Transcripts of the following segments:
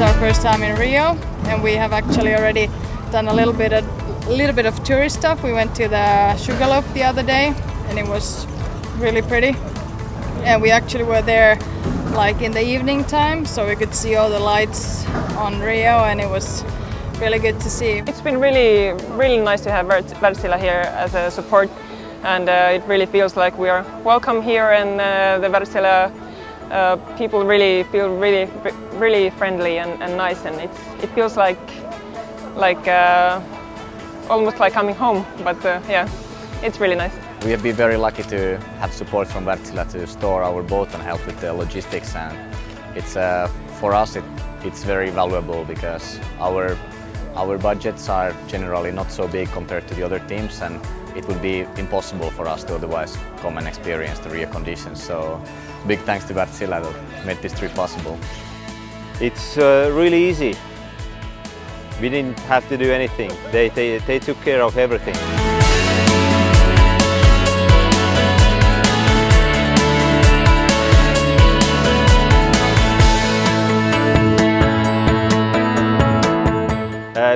it's our first time in Rio, and we have actually already done a little bit of tourist stuff. We went to the Sugarloaf the other day, and it was really pretty. And we actually were there like in the evening time, so we could see all the lights on Rio, and it was really good to see. It's been really nice to have Wärtsilä here as a support, and it really feels like we are welcome here, and the Wärtsilä people really feel really friendly and nice, and it feels like almost like coming home, but yeah, it's really nice. We have been very lucky to have support from Wärtsilä to store our boat and help with the logistics, and it's for us it's very valuable because our budgets are generally not so big compared to the other teams, and it would be impossible for us to otherwise come and experience the Rio conditions. So big thanks to Wärtsilä that made this trip possible. It's really easy. We didn't have to do anything. They took care of everything.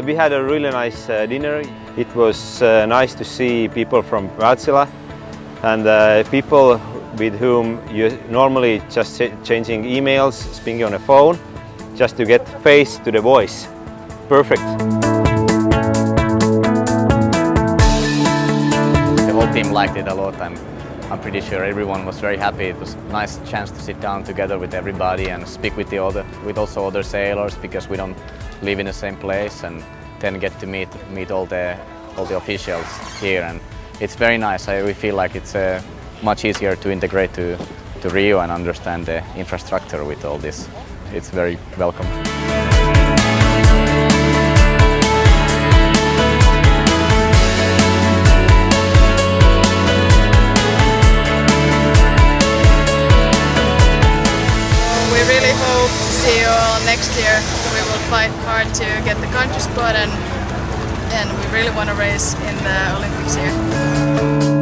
We had a really nice dinner. It was nice to see people from Wärtsilä and people with whom you normally just changing emails, speaking on a phone, just to get face to the voice. Perfect. The whole team liked it a lot. I'm pretty sure everyone was very happy. It was a nice chance to sit down together with everybody and speak with also other sailors, because we don't live in the same place, and then get to meet all the officials here, and it's very nice. We feel like it's much easier to integrate to Rio and understand the infrastructure with all this. It's very welcome. We really hope to see you all next year. So we will fight hard to get the country spot, and we really want to race in the Olympics here.